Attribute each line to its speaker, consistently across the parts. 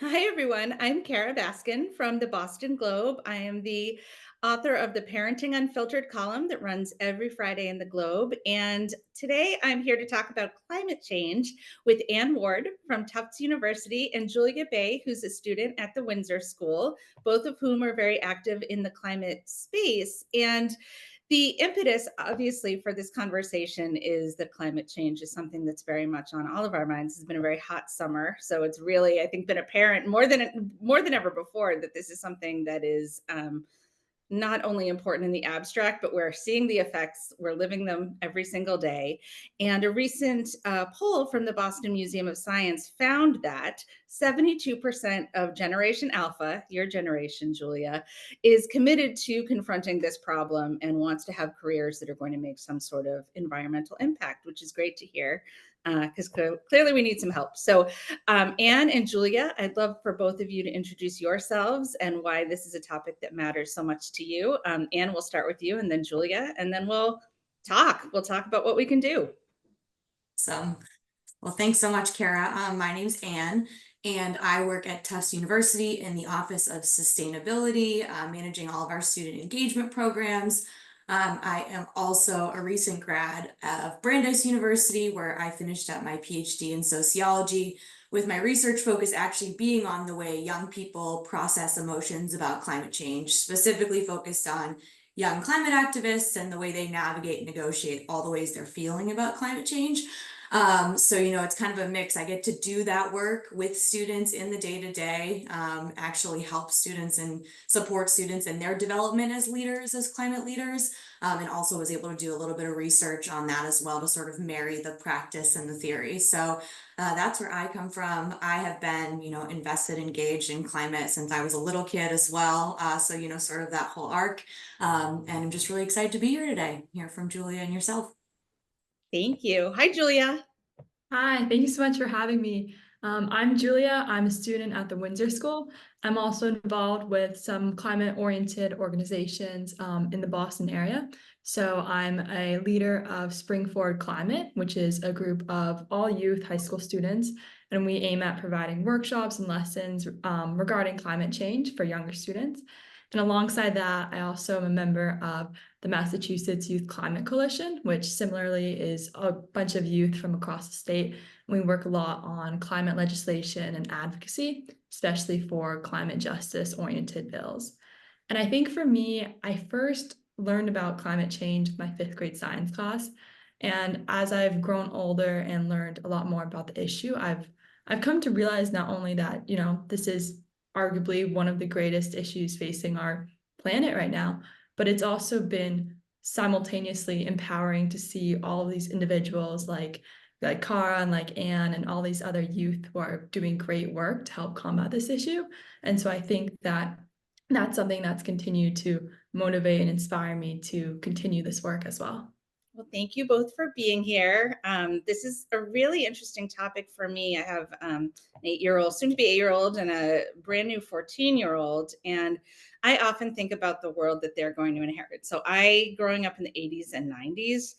Speaker 1: Hi, everyone. I'm Kara Baskin from the Boston Globe. I am the author of the Parenting Unfiltered column that runs every Friday in the Globe. And today I'm here to talk about climate change with Ann Ward from Tufts University and Julia Bay, who's a student at the Windsor School, both of whom are very active in the climate space. And the impetus, obviously, for this conversation is that climate change is something that's very much on all of our minds. It's been a very hot summer, so it's really, I think, been apparent more than ever before that this is something that is not only important in the abstract, but we're seeing the effects, we're living them every single day. And a recent poll from the Boston Museum of Science found that 72% of Generation Alpha, your generation, Julia, is committed to confronting this problem and wants to have careers that are going to make some sort of environmental impact, which is great to hear because clearly we need some help. So Anne and Julia, I'd love for both of you to introduce yourselves and why this is a topic that matters so much to you. Anne, we'll start with you and then Julia, and then we'll talk. We'll talk about what we can do.
Speaker 2: So, well, thanks so much, Kara. My name's Anne, and I work at Tufts University in the Office of Sustainability, managing all of our student engagement programs. I am also a recent grad of Brandeis University, where I finished up my PhD in sociology, with my research focus actually being on the way young people process emotions about climate change, specifically focused on young climate activists and the way they navigate and negotiate all the ways they're feeling about climate change. So it's kind of a mix. I get to do that work with students in the day to day, actually help students and support students in their development as leaders, as climate leaders, and also was able to do a little bit of research on that as well to sort of marry the practice and the theory. So that's where I come from. I have been, invested, engaged in climate since I was a little kid as well. So sort of that whole arc. And I'm just really excited to be here today, hear from Julia and yourself.
Speaker 1: Thank you. Hi, Julia.
Speaker 3: Hi, thank you so much for having me. I'm Julia. I'm a student at the Windsor School. I'm also involved with some climate-oriented organizations in the Boston area. So I'm a leader of Spring Forward Climate, which is a group of all youth high school students, and we aim at providing workshops and lessons regarding climate change for younger students. And alongside that, I also am a member of the Massachusetts Youth Climate Coalition, which similarly is a bunch of youth from across the state. We work a lot on climate legislation and advocacy, especially for climate justice oriented bills. And I think for me, I first learned about climate change in my fifth grade science class. And as I've grown older and learned a lot more about the issue, I've come to realize not only that, this is arguably one of the greatest issues facing our planet right now, but it's also been simultaneously empowering to see all of these individuals like Cara and like Anne and all these other youth who are doing great work to help combat this issue. And so I think that that's something that's continued to motivate and inspire me to continue this work as well.
Speaker 1: Well, thank you both for being here. This is a really interesting topic for me. I have an 8-year old, soon to be 8-year old, and a brand new 14-year-old. And I often think about the world that they're going to inherit. So, growing up in the 80s and 90s,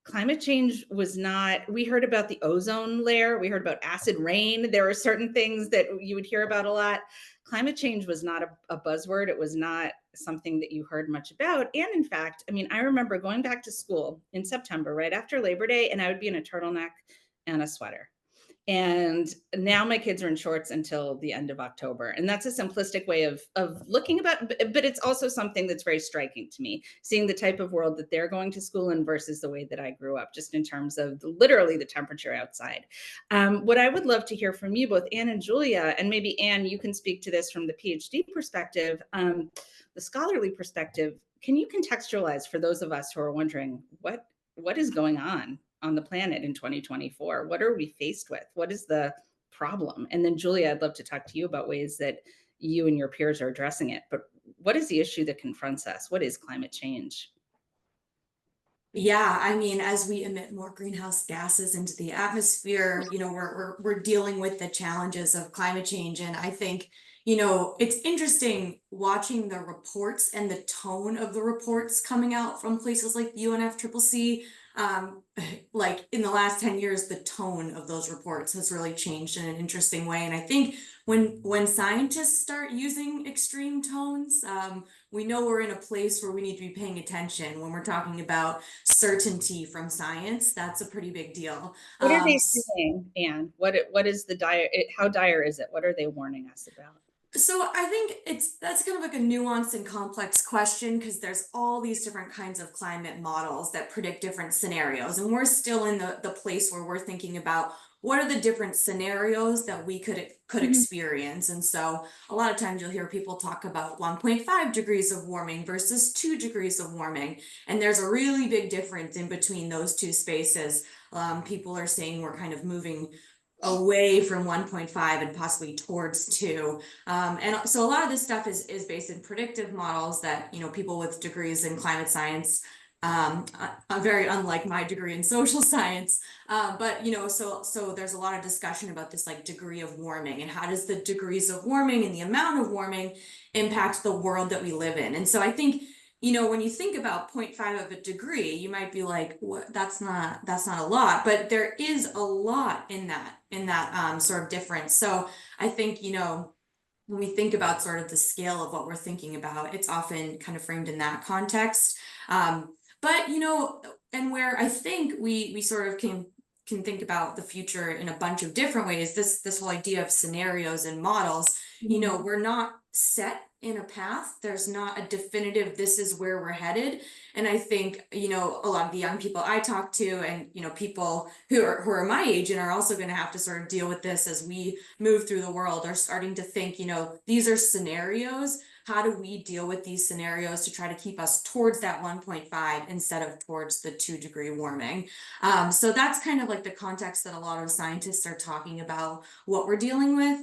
Speaker 1: climate change was not, we heard about the ozone layer, we heard about acid rain. There were certain things that you would hear about a lot. Climate change was not a buzzword. It was not something that you heard much about. And in fact, I mean, I remember going back to school in September, right after Labor Day, and I would be in a turtleneck and a sweater. And now my kids are in shorts until the end of October. And that's a simplistic way of looking about, but it's also something that's very striking to me, seeing the type of world that they're going to school in versus the way that I grew up, just in terms of literally the temperature outside. What I would love to hear from you both, Anne and Julia, and maybe Anne, you can speak to this from the PhD perspective, the scholarly perspective. Can you contextualize for those of us who are wondering what is going on the planet in 2024? What are we faced with? What is the problem? And then, Julia, I'd love to talk to you about ways that you and your peers are addressing it. But what is the issue that confronts us? What is climate change?
Speaker 2: Yeah, I mean, as we emit more greenhouse gases into the atmosphere, we're dealing with the challenges of climate change. And I think, it's interesting watching the reports and the tone of the reports coming out from places like UNFCCC. Like in the last 10 years, the tone of those reports has really changed in an interesting way. And I think when scientists start using extreme tones, we know we're in a place where we need to be paying attention. When we're talking about certainty from science, that's a pretty big deal.
Speaker 1: What are they saying, Anne? What is the dire? How dire is it? What are they warning us about?
Speaker 2: So I think that's kind of like a nuanced and complex question, because there's all these different kinds of climate models that predict different scenarios. And we're still in the place where we're thinking about what are the different scenarios that we could experience. And so a lot of times you'll hear people talk about 1.5 degrees of warming versus 2 degrees of warming. And there's a really big difference in between those two spaces. People are saying we're kind of moving away from 1.5 and possibly towards 2. And so a lot of this stuff is based in predictive models that, people with degrees in climate science, very unlike my degree in social science. But, so there's a lot of discussion about this like degree of warming, and how does the degrees of warming and the amount of warming impact the world that we live in. And so I think, when you think about 0.5 of a degree, you might be like, what, that's not a lot, but there is a lot in that sort of difference. So I think, when we think about sort of the scale of what we're thinking about, it's often kind of framed in that context. But, and where I think we sort of can think about the future in a bunch of different ways, this whole idea of scenarios and models, we're not set in a path. There's not a definitive, this is where we're headed. And I think, a lot of the young people I talk to, and, people who are my age and are also going to have to sort of deal with this as we move through the world, are starting to think, these are scenarios. How do we deal with these scenarios to try to keep us towards that 1.5 instead of towards the 2-degree warming? So that's kind of like the context that a lot of scientists are talking about what we're dealing with.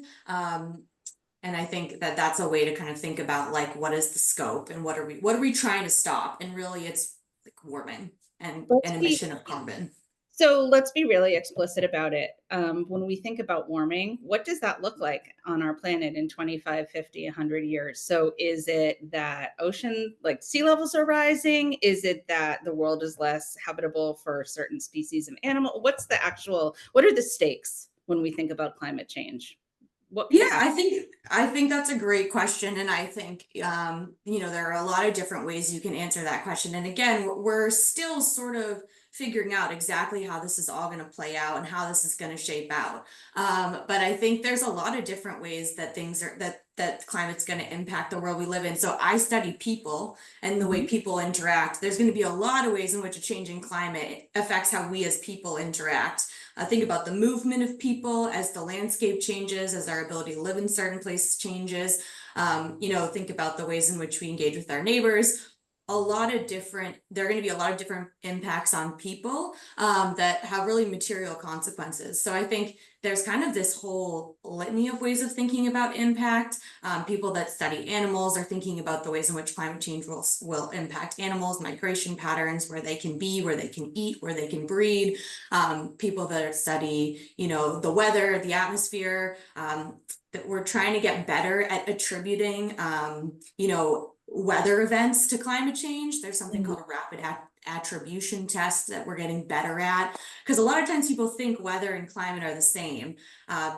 Speaker 2: And I think that that's a way to kind of think about like, what is the scope and what are we trying to stop? And really it's like warming and emission of carbon.
Speaker 1: So let's be really explicit about it. When we think about warming, what does that look like on our planet in 25, 50, 100 years? So is it that like sea levels are rising? Is it that the world is less habitable for certain species of animal? What are the stakes when we think about climate change?
Speaker 2: I think that's a great question. And I think, there are a lot of different ways you can answer that question. And again, we're still sort of figuring out exactly how this is all going to play out and how this is going to shape out. But I think there's a lot of different ways that that climate's going to impact the world we live in. So I study people and the way people interact. There's going to be a lot of ways in which a changing climate affects how we as people interact. Think about the movement of people as the landscape changes, as our ability to live in certain places changes. Think about the ways in which we engage with our neighbors. There are going to be a lot of different impacts on people that have really material consequences. So I think there's kind of this whole litany of ways of thinking about impact. People that study animals are thinking about the ways in which climate change will impact animals, migration patterns, where they can be, where they can eat, where they can breed. People that study, the weather, the atmosphere, that we're trying to get better at attributing, weather events to climate change. There's something called a rapid attribution test that we're getting better at, because a lot of times people think weather and climate are the same.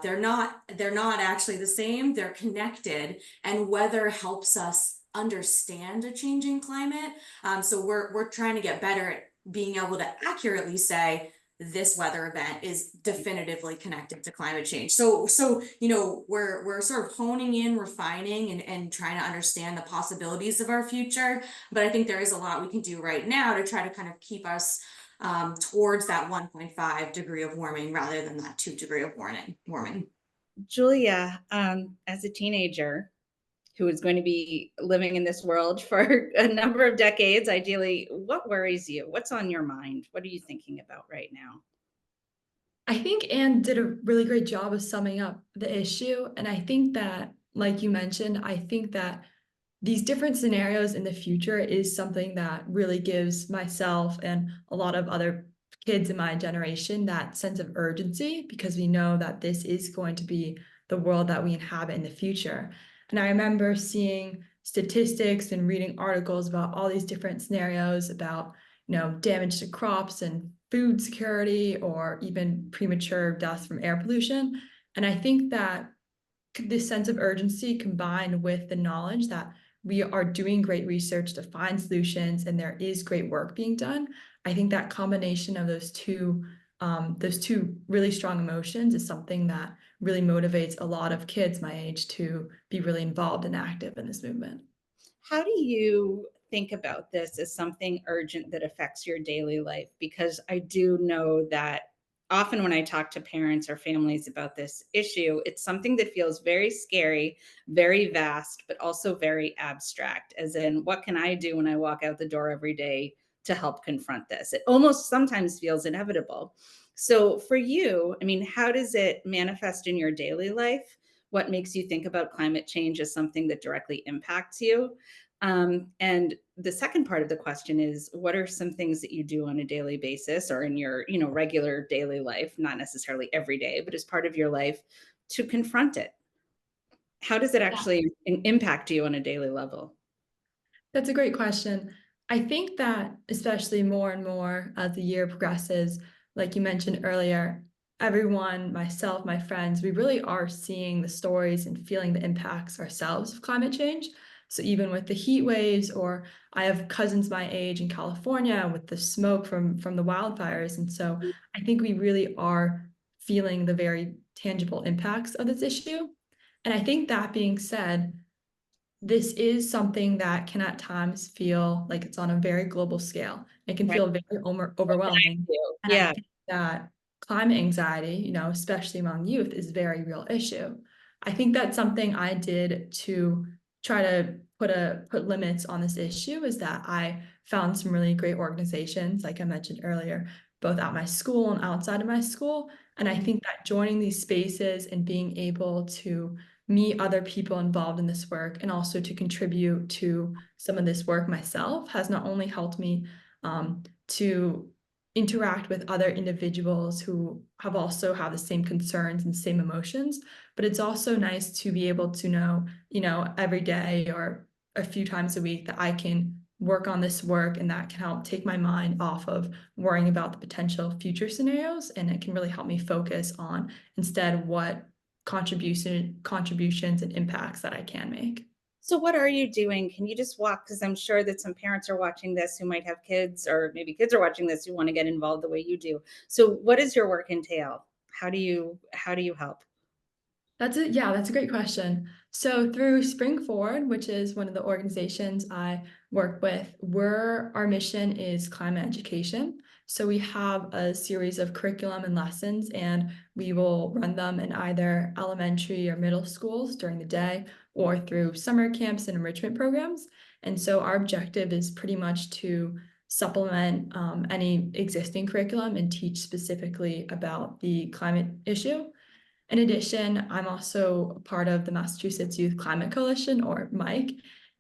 Speaker 2: They're not actually the same. They're connected, and weather helps us understand a changing climate. So we're trying to get better at being able to accurately say this weather event is definitively connected to climate change. So we're sort of honing in, refining, and trying to understand the possibilities of our future. But I think there is a lot we can do right now to try to kind of keep us towards that 1.5 degree of warming rather than that 2 degree of warming.
Speaker 1: Julia, as a teenager who is going to be living in this world for a number of decades, ideally, what worries you? What's on your mind? What are you thinking about right now?
Speaker 3: I think Anne did a really great job of summing up the issue. And I think that, like you mentioned, I think that these different scenarios in the future is something that really gives myself and a lot of other kids in my generation that sense of urgency, because we know that this is going to be the world that we inhabit in the future. And I remember seeing statistics and reading articles about all these different scenarios about, damage to crops and food security, or even premature deaths from air pollution. And I think that this sense of urgency combined with the knowledge that we are doing great research to find solutions and there is great work being done. I think that combination of those two really strong emotions is something that really motivates a lot of kids my age to be really involved and active in this movement.
Speaker 1: How do you think about this as something urgent that affects your daily life? Because I do know that often when I talk to parents or families about this issue, it's something that feels very scary, very vast, but also very abstract, as in, what can I do when I walk out the door every day to help confront this? It almost sometimes feels inevitable. So, for you, I mean, how does it manifest in your daily life? What makes you think about climate change as something that directly impacts you? And the second part of the question is, what are some things that you do on a daily basis or in your, regular daily life, not necessarily every day, but as part of your life to confront it? How does it actually impact you on a daily level?
Speaker 3: That's a great question. I think that especially more and more as the year progresses, like you mentioned earlier, everyone, myself, my friends, we really are seeing the stories and feeling the impacts ourselves of climate change. So even with the heat waves, or I have cousins my age in California with the smoke from the wildfires. And so I think we really are feeling the very tangible impacts of this issue. And I think that being said, this is something that can at times feel like it's on a very global scale. It can
Speaker 1: Right.
Speaker 3: feel very
Speaker 1: What can I
Speaker 3: overwhelming.
Speaker 1: do?
Speaker 3: And I
Speaker 1: Yeah.
Speaker 3: think that climate anxiety, especially among youth, is a very real issue. I think that's something I did to try to put limits on this issue is that I found some really great organizations, like I mentioned earlier, both at my school and outside of my school. And I think that joining these spaces and being able to meet other people involved in this work and also to contribute to some of this work myself has not only helped me to interact with other individuals who have also have the same concerns and same emotions, but it's also nice to be able to know, every day or a few times a week that I can work on this work and that can help take my mind off of worrying about the potential future scenarios, and it can really help me focus on instead what contributions and impacts that I can make.
Speaker 1: So, what are you doing? Can you just walk? Because I'm sure that some parents are watching this who might have kids, or maybe kids are watching this who want to get involved the way you do. So, what does your work entail? How do you help?
Speaker 3: That's a great question. So through Spring Forward, which is one of the organizations I work with, our mission is climate education. So we have a series of curriculum and lessons, and we will run them in either elementary or middle schools during the day or through summer camps and enrichment programs. And so our objective is pretty much to supplement any existing curriculum and teach specifically about the climate issue. In addition, I'm also part of the Massachusetts Youth Climate Coalition, or MIC.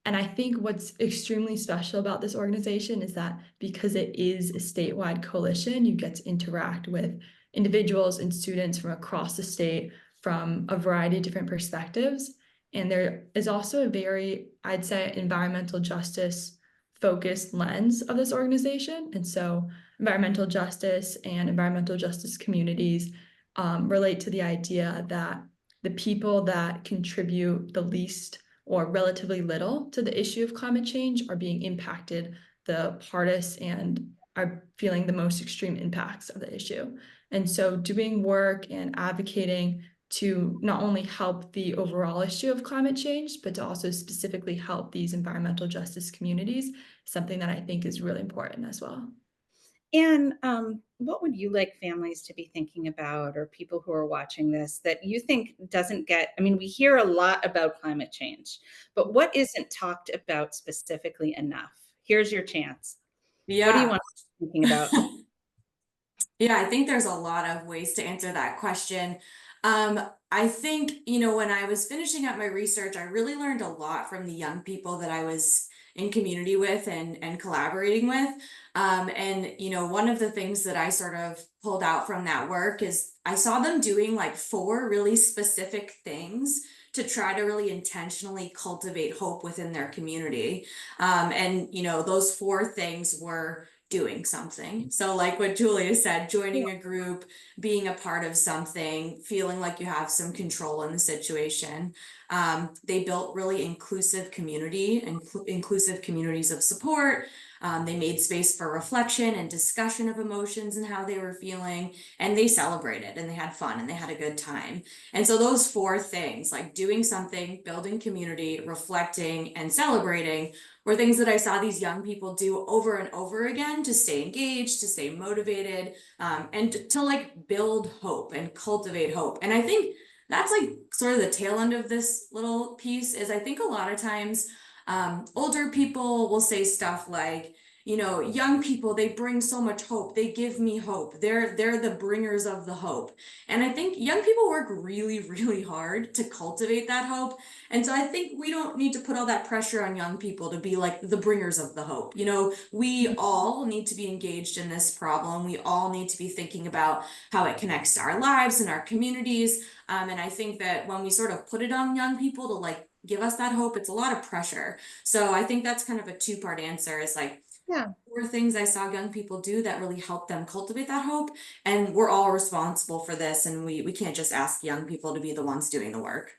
Speaker 3: And I think what's extremely special about this organization is that because it is a statewide coalition, you get to interact with individuals and students from across the state from a variety of different perspectives. And there is also a very, I'd say, environmental justice focused lens of this organization. And so environmental justice and environmental justice communities relate to the idea that the people that contribute the least or relatively little to the issue of climate change are being impacted the hardest and are feeling the most extreme impacts of the issue. And so doing work and advocating to not only help the overall issue of climate change, but to also specifically help these environmental justice communities, something that I think is really important as well.
Speaker 1: And what would you like families to be thinking about, or people who are watching this, that you think doesn't get? I mean, we hear a lot about climate change, but what isn't talked about specifically enough? Here's your chance. What do you
Speaker 2: Yeah.
Speaker 1: want to be thinking about?
Speaker 2: Yeah, I think there's a lot of ways to answer that question. I think, when I was finishing up my research, I really learned a lot from the young people that I was in community with and collaborating with. And, one of the things that I sort of pulled out from that work is I saw them doing like four really specific things to try to really intentionally cultivate hope within their community. And those 4 things were doing something. So like what Julia said, joining a group, being a part of something, feeling like you have some control in the situation. They built really inclusive inclusive communities of support. They made space for reflection and discussion of emotions and how they were feeling, and they celebrated and they had fun and they had a good time. And so those 4 things, like doing something, building community, reflecting, and celebrating, were things that I saw these young people do over and over again to stay engaged, to stay motivated, and to like build hope and cultivate hope. And I think that's like sort of the tail end of this little piece is I think a lot of times older people will say stuff like, young people, they bring so much hope. They give me hope. They're the bringers of the hope. And I think young people work really, really hard to cultivate that hope. And so I think we don't need to put all that pressure on young people to be like the bringers of the hope. We all need to be engaged in this problem. We all need to be thinking about how it connects to our lives and our communities. And I think that when we sort of put it on young people to like give us that hope, it's a lot of pressure. So I think that's kind of a 2-part answer is like,
Speaker 1: Yeah.
Speaker 2: 4 things I saw young people do that really help them cultivate that hope. And we're all responsible for this. And we can't just ask young people to be the ones doing the work.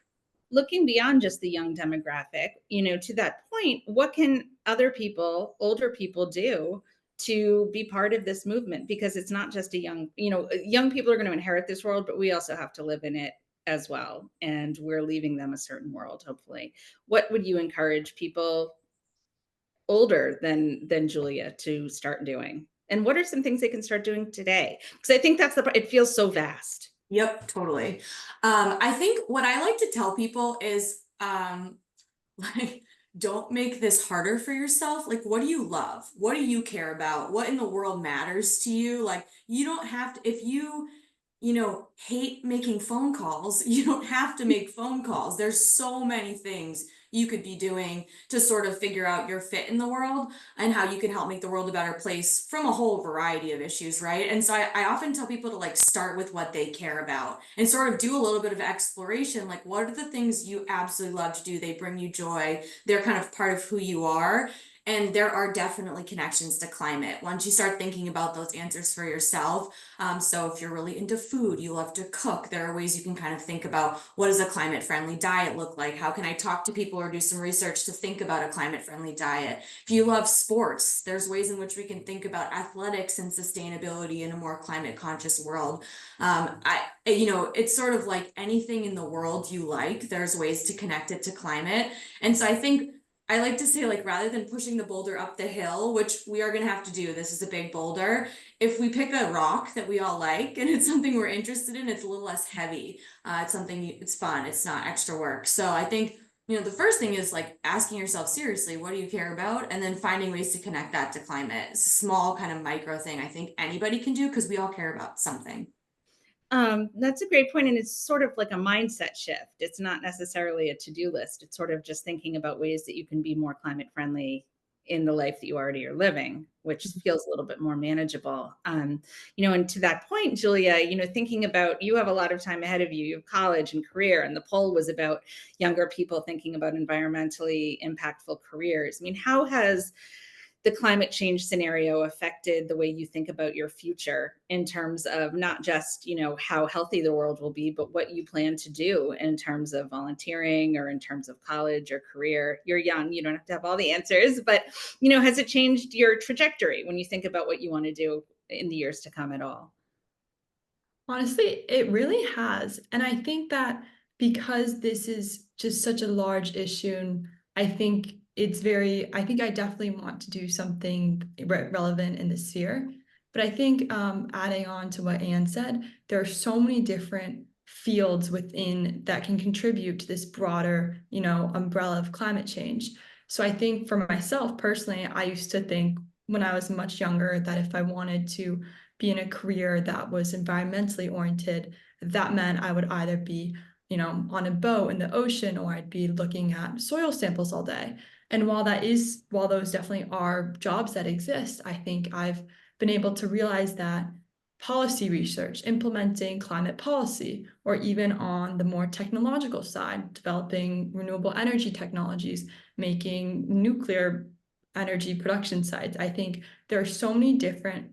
Speaker 1: Looking beyond just the young demographic, to that point, what can other people, older people do to be part of this movement? Because it's not just young people are going to inherit this world, but we also have to live in it as well. And we're leaving them a certain world, hopefully. What would you encourage people older than Julia to start doing? And what are some things they can start doing today? Because I think it feels so vast.
Speaker 2: Yep, totally. I think what I like to tell people is like, don't make this harder for yourself. Like, what do you love? What do you care about? What in the world matters to you? Like, you don't have to, if you hate making phone calls, you don't have to make phone calls. There's so many things you could be doing to sort of figure out your fit in the world and how you can help make the world a better place from a whole variety of issues, right? And so I often tell people to like start with what they care about and sort of do a little bit of exploration. Like, what are the things you absolutely love to do? They bring you joy. They're kind of part of who you are. And there are definitely connections to climate once you start thinking about those answers for yourself. So if you're really into food, you love to cook, there are ways you can kind of think about what does a climate friendly diet look like? How can I talk to people or do some research to think about a climate friendly diet? If you love sports, there's ways in which we can think about athletics and sustainability in a more climate conscious world. It's sort of like anything in the world you like, there's ways to connect it to climate. And so I think I like to say, like, rather than pushing the boulder up the hill, which we are going to have to do, this is a big boulder. If we pick a rock that we all like and it's something we're interested in, it's a little less heavy. It's fun. It's not extra work. So I think, the first thing is like asking yourself seriously, what do you care about? And then finding ways to connect that to climate. It's a small kind of micro thing I think anybody can do because we all care about something.
Speaker 1: That's a great point. And it's sort of like a mindset shift. It's not necessarily a to-do list. It's sort of just thinking about ways that you can be more climate friendly in the life that you already are living, which feels a little bit more manageable. And to that point, Julia, thinking about, you have a lot of time ahead of you, you have college and career, and the poll was about younger people thinking about environmentally impactful careers. I mean, how has the climate change scenario affected the way you think about your future in terms of not just, how healthy the world will be, but what you plan to do in terms of volunteering or in terms of college or career? You're young, you don't have to have all the answers, but, has it changed your trajectory when you think about what you want to do in the years to come at all?
Speaker 3: Honestly, it really has. And I think that because this is just such a large issue, and I think I definitely want to do something relevant in this sphere. But I think adding on to what Anne said, there are so many different fields within that can contribute to this broader, umbrella of climate change. So I think for myself personally, I used to think when I was much younger that if I wanted to be in a career that was environmentally oriented, that meant I would either be, on a boat in the ocean, or I'd be looking at soil samples all day. And while those definitely are jobs that exist, I think I've been able to realize that policy research, implementing climate policy, or even on the more technological side, developing renewable energy technologies, making nuclear energy production sites. I think there are so many different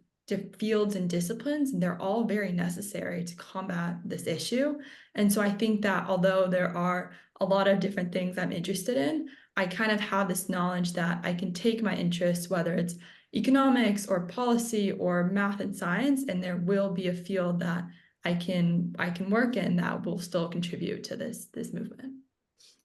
Speaker 3: fields and disciplines, and they're all very necessary to combat this issue. And so I think that although there are a lot of different things I'm interested in, I kind of have this knowledge that I can take my interests, whether it's economics or policy or math and science, and there will be a field that I can work in that will still contribute to this movement.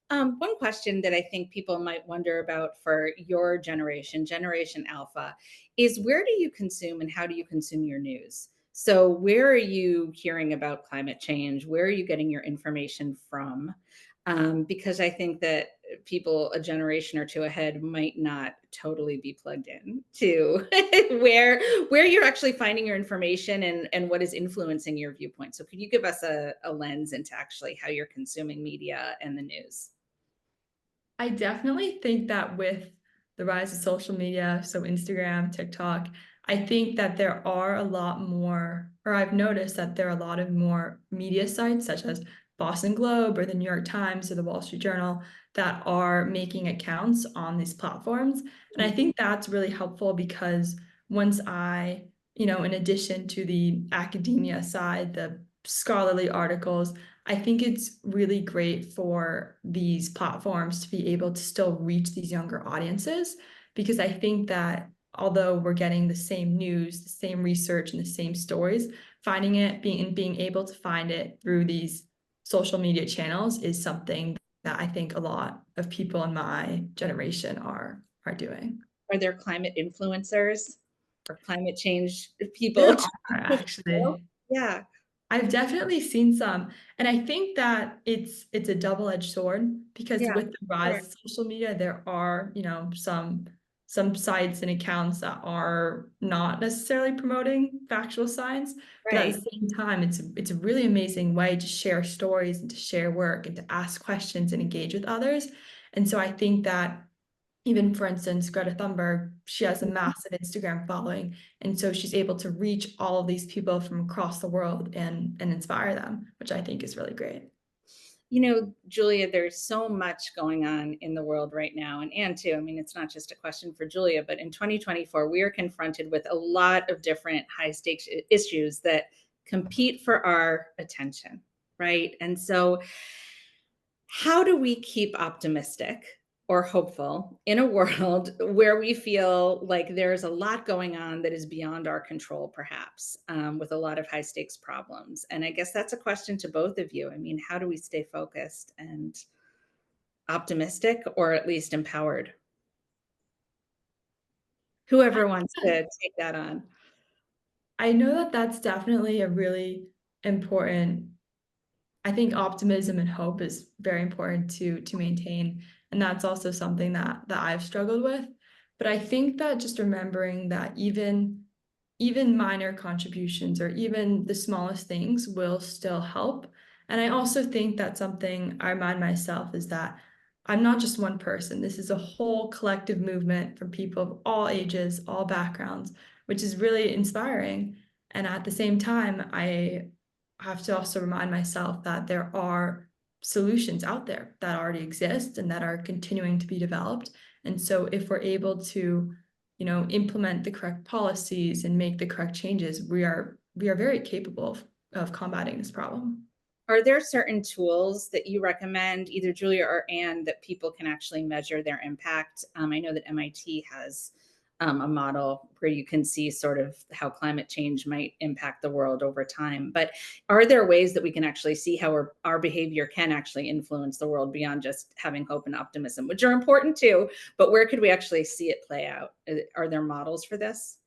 Speaker 1: One question that I think people might wonder about for your generation, Generation Alpha, is where do you consume and how do you consume your news? So, where are you hearing about climate change? Where are you getting your information from? Because I think that people a generation or two ahead might not totally be plugged in to where you're actually finding your information and what is influencing your viewpoint. So, could you give us a lens into actually how you're consuming media and the news?
Speaker 3: I definitely think that with the rise of social media, so Instagram, TikTok, I think that there are a lot more, or I've noticed that there are a lot of more media sites such as Boston Globe or the New York Times or the Wall Street Journal that are making accounts on these platforms. And I think that's really helpful because once in addition to the academia side, the scholarly articles, I think it's really great for these platforms to be able to still reach these younger audiences because I think that although we're getting the same news, the same research, and the same stories, finding it being able to find it through these social media channels is something that I think a lot of people in my generation are doing.
Speaker 1: Are there climate influencers or climate change
Speaker 3: There
Speaker 1: people?
Speaker 3: are actually.
Speaker 1: Yeah,
Speaker 3: I've definitely seen some, and I think that it's a double-edged sword because
Speaker 1: yeah,
Speaker 3: with the rise
Speaker 1: sure,
Speaker 3: of social media, there are, some sites and accounts that are not necessarily promoting factual science, but at
Speaker 1: right.
Speaker 3: the same time, it's a really amazing way to share stories and to share work and to ask questions and engage with others. And so I think that even for instance, Greta Thunberg, she has a massive Instagram following. And so she's able to reach all of these people from across the world and inspire them, which I think is really great.
Speaker 1: Julia, there's so much going on in the world right now, and Anne too. I mean, it's not just a question for Julia, but in 2024, we are confronted with a lot of different high stakes issues that compete for our attention, right? And so, how do we keep optimistic or hopeful in a world where we feel like there's a lot going on that is beyond our control, perhaps, with a lot of high stakes problems? And I guess that's a question to both of you. I mean, how do we stay focused and optimistic or at least empowered? Whoever wants to take that on.
Speaker 3: I know that that's definitely a really important. I think optimism and hope is very important to maintain, and that's also something that I've struggled with. But I think that just remembering that even minor contributions or even the smallest things will still help. And I also think that something I remind myself is that I'm not just one person. This is a whole collective movement from people of all ages, all backgrounds, which is really inspiring. And at the same time, I have to also remind myself that there are solutions out there that already exist and that are continuing to be developed. And so if we're able to implement the correct policies and make the correct changes, we are very capable of combating this problem.
Speaker 1: Are there certain tools that you recommend, either Julia or Anne, that people can actually measure their impact? I know that MIT has a model where you can see sort of how climate change might impact the world over time. But are there ways that we can actually see how our behavior can actually influence the world beyond just having hope and optimism, which are important too? But where could we actually see it play out? Are there models for this?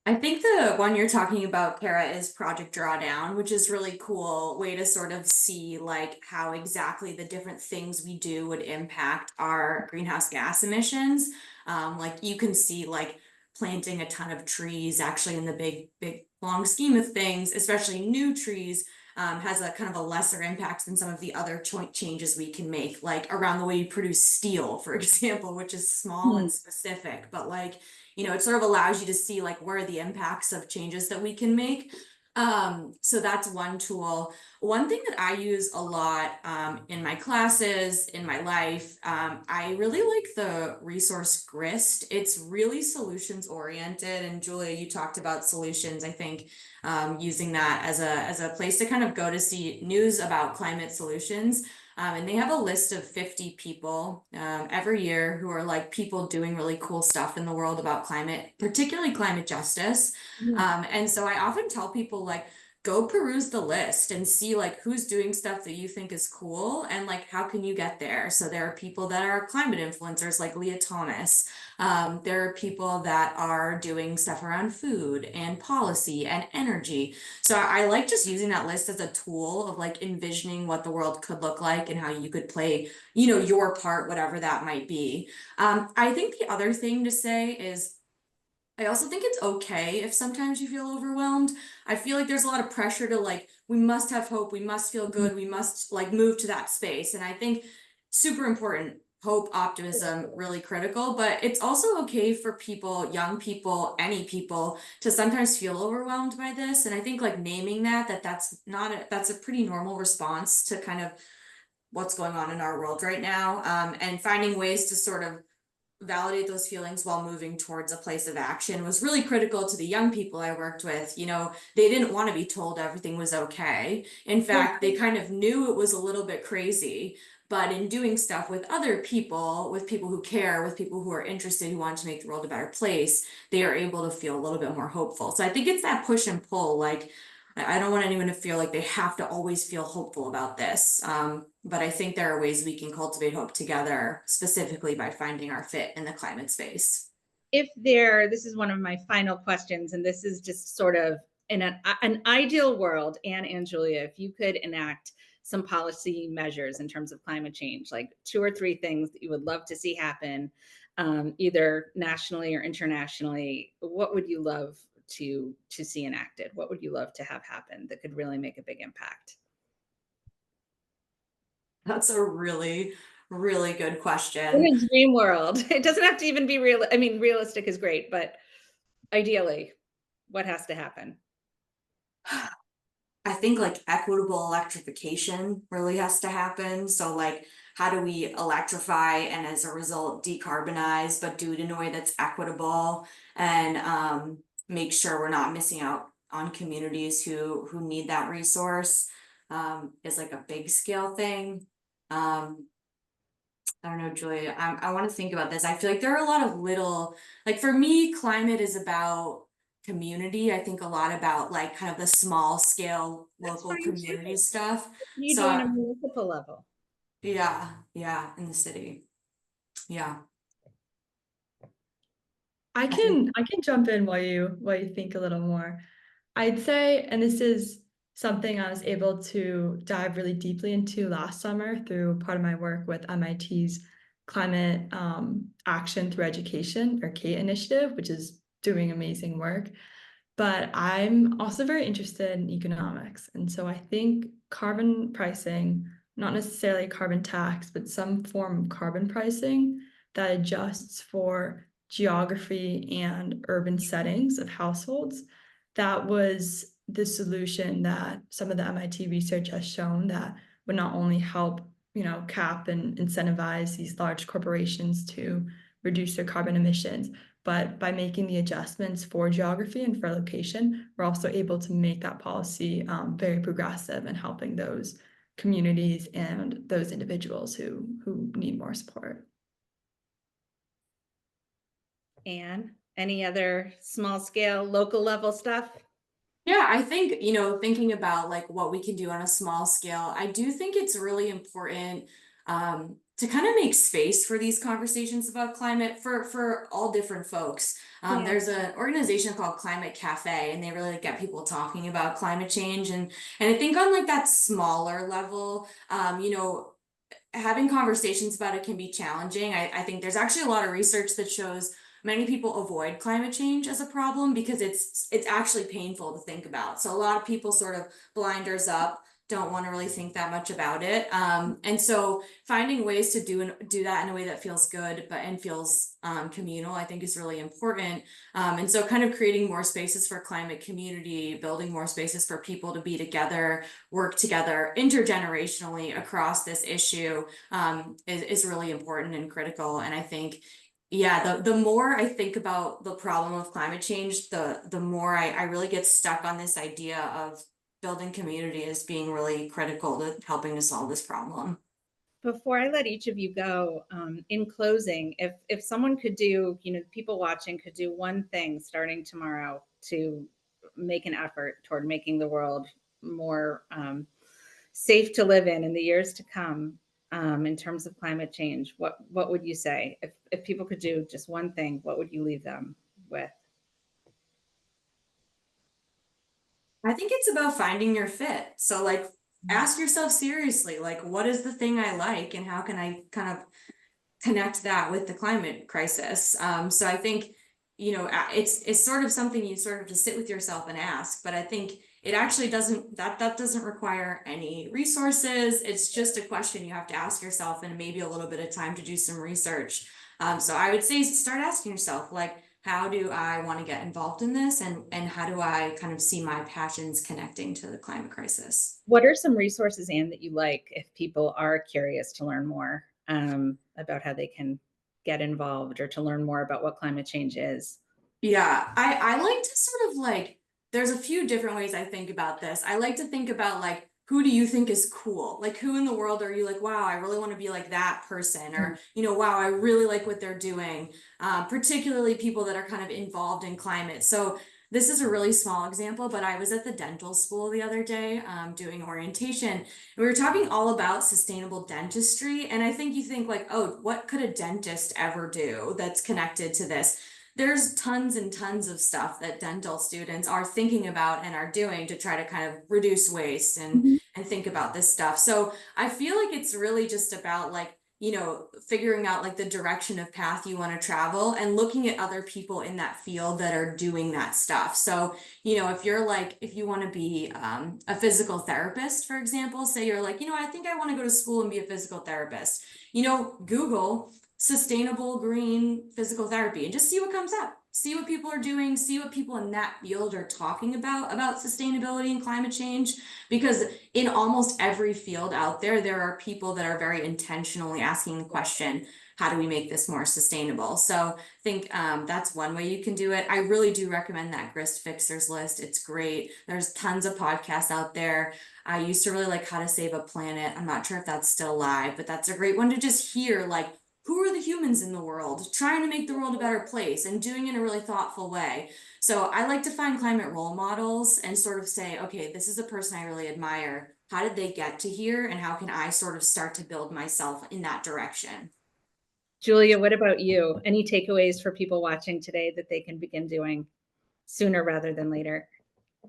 Speaker 2: I think the one you're talking about, Kara, is Project Drawdown, which is really cool way to sort of see like how exactly the different things we do would impact our greenhouse gas emissions. Like you can see like planting a ton of trees actually in the big long scheme of things, especially new trees, has a kind of a lesser impact than some of the other changes we can make, like around the way you produce steel, for example, which is small
Speaker 1: Hmm.
Speaker 2: and specific, but like it sort of allows you to see like where are the impacts of changes that we can make. So that's one tool. One thing that I use a lot in my classes, in my life, I really like the resource GRIST. It's really solutions oriented. And Julia, you talked about solutions, I think, using that as a place to kind of go to see news about climate solutions. And they have a list of 50 people every year who are like people doing really cool stuff in the world about climate, particularly climate justice. And so I often tell people like, go peruse the list and see like who's doing stuff that you think is cool and like how can you get there. So there are people that are climate influencers like Leah Thomas. There are people that are doing stuff around food and policy and energy. So I like just using that list as a tool of like envisioning what the world could look like and how you could play, you know, your part, whatever that might be. I think the other thing to say is I also think it's okay if sometimes you feel overwhelmed. I feel like there's a lot of pressure to like, we must have hope, we must feel good, we must like move to that space. And I think super important, hope, optimism, really critical, but it's also okay for people, young people, any people to sometimes feel overwhelmed by this. And I think like naming that's not that's a pretty normal response to kind of what's going on in our world right now. And finding ways to sort of validate those feelings while moving towards a place of action was really critical to the young people I worked with. You know, they didn't want to be told everything was okay. In
Speaker 1: Yeah.
Speaker 2: fact, they kind of knew it was a little bit crazy. But in doing stuff with other people, with people who care, with people who are interested, who want to make the world a better place, they are able to feel a little bit more hopeful. So I think it's that push and pull. Like, I don't want anyone to feel like they have to always feel hopeful about this. But I think there are ways we can cultivate hope together, specifically by finding our fit in the climate space.
Speaker 1: This is one of my final questions, and this is just sort of in an ideal world, Anne and Julia, if you could enact some policy measures in terms of climate change, like 2 or 3 things that you would love to see happen, either nationally or internationally, what would you love to see enacted? What would you love to have happen that could really make a big impact?
Speaker 2: That's a really, really good
Speaker 1: In
Speaker 2: question.
Speaker 1: a dream world, it doesn't have to even be real. I mean, realistic is great, but ideally, what has to happen?
Speaker 2: I think like equitable electrification really has to happen. So like how do we electrify and as a result decarbonize, but do it in a way that's equitable and make sure we're not missing out on communities who need that resource is like a big scale thing. Um, I don't know, Julia, I want to think about this. I feel like there are a lot of little, like for me, climate is about community. I think a lot about like kind of the small scale
Speaker 1: That's
Speaker 2: local
Speaker 1: fine too.
Speaker 2: community stuff.
Speaker 1: You
Speaker 2: So
Speaker 1: do on a municipal level.
Speaker 2: yeah, yeah, in the city. Yeah. I think
Speaker 3: I can jump in while you think a little more. I'd say, and this is something I was able to dive really deeply into last summer through part of my work with MIT's Climate Action Through Education, or CATE initiative, which is doing amazing work. But I'm also very interested in economics. And so I think carbon pricing, not necessarily a carbon tax, but some form of carbon pricing that adjusts for geography and urban settings of households, that was the solution that some of the MIT research has shown that would not only help, cap and incentivize these large corporations to reduce their carbon emissions, but by making the adjustments for geography and for location, we're also able to make that policy very progressive and helping those communities and those individuals who need more support.
Speaker 1: And any other small scale, local level stuff?
Speaker 2: Yeah, I think, you know, thinking about like what we can do on a small scale, I do think it's really important to kind of make space for these conversations about climate for all different folks.
Speaker 1: Yeah.
Speaker 2: There's an organization called Climate Cafe, and they really like, get people talking about climate change, and I think on like that smaller level, you know, having conversations about it can be challenging. I think there's actually a lot of research that shows many people avoid climate change as a problem because it's actually painful to think about. So a lot of people sort of blinders up, don't want to really think that much about it. And so finding ways to do that in a way that feels good, and feels communal, I think is really important. And so kind of creating more spaces for climate community, building more spaces for people to be together, work together intergenerationally across this issue is really important and critical. And I think, yeah, the more I think about the problem of climate change, the more I really get stuck on this idea of building community as being really critical to helping to solve this problem.
Speaker 1: Before I let each of you go, in closing, if someone could do, people watching could do one thing starting tomorrow to make an effort toward making the world more safe to live in the years to come, in terms of climate change, what would you say? If people could do just one thing, what would you leave them with?
Speaker 2: I think it's about finding your fit. So like ask yourself seriously, like what is the thing I like and how can I kind of connect that with the climate crisis. So I think, it's sort of something you sort of just sit with yourself and ask, but I think it actually that doesn't require any resources. It's just a question you have to ask yourself and maybe a little bit of time to do some research. So I would say start asking yourself, like, how do I want to get involved in this? And how do I kind of see my passions connecting to the climate crisis?
Speaker 1: What are some resources, Anne, that you like if people are curious to learn more about how they can get involved or to learn more about what climate change is?
Speaker 2: Yeah, I like to sort of like, there's a few different ways I think about this. I like to think about like, who do you think is cool? Like, who in the world are you like, wow, I really want to be like that person? Or, wow, I really like what they're doing. Particularly people that are kind of involved in climate. So this is a really small example, but I was at the dental school the other day doing orientation. And we were talking all about sustainable dentistry. And I think you think like, oh, what could a dentist ever do that's connected to this? There's tons and tons of stuff that dental students are thinking about and are doing to try to kind of reduce waste
Speaker 1: Mhm.
Speaker 2: and think about this stuff. So I feel like it's really just about like, figuring out like the direction of path you want to travel and looking at other people in that field that are doing that stuff. So, if you want to be a physical therapist, for example, say you're like, I think I want to go to school and be a physical therapist, Google sustainable green physical therapy and just see what comes up, see what people are doing, see what people in that field are talking about sustainability and climate change. Because in almost every field out there, there are people that are very intentionally asking the question, how do we make this more sustainable? So I think that's one way you can do it. I really do recommend that Grist Fixers list. It's great. There's tons of podcasts out there. I used to really like How to Save a Planet. I'm not sure if that's still live, but that's a great one to just hear, like, who are the humans in the world trying to make the world a better place and doing it in a really thoughtful way. So I like to find climate role models and sort of say, okay, this is a person I really admire. How did they get to here? And how can I sort of start to build myself in that direction?
Speaker 1: Julia, what about you? Any takeaways for people watching today that they can begin doing sooner rather than later?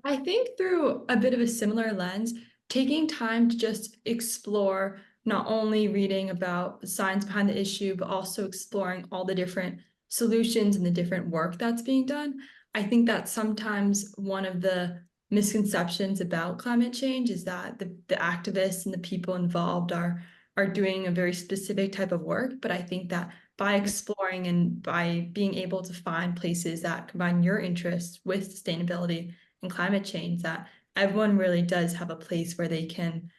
Speaker 3: I think through a bit of a similar lens, taking time to just explore not only reading about the science behind the issue, but also exploring all the different solutions and the different work that's being done. I think that sometimes one of the misconceptions about climate change is that the activists and the people involved are doing a very specific type of work. But I think that by exploring and by being able to find places that combine your interests with sustainability and climate change, that everyone really does have a place where they can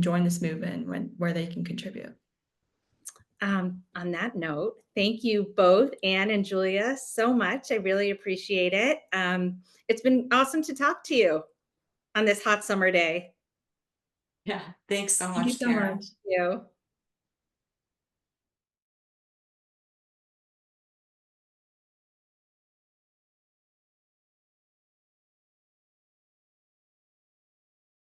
Speaker 3: join this movement, where they can contribute.
Speaker 1: On that note, thank you both, Anne and Julia, so much. I really appreciate it. It's been awesome to talk to you on this hot summer day.
Speaker 2: Yeah, thanks so
Speaker 3: Thank you
Speaker 2: much,
Speaker 3: so
Speaker 2: Tara.
Speaker 3: much.
Speaker 1: Thank you.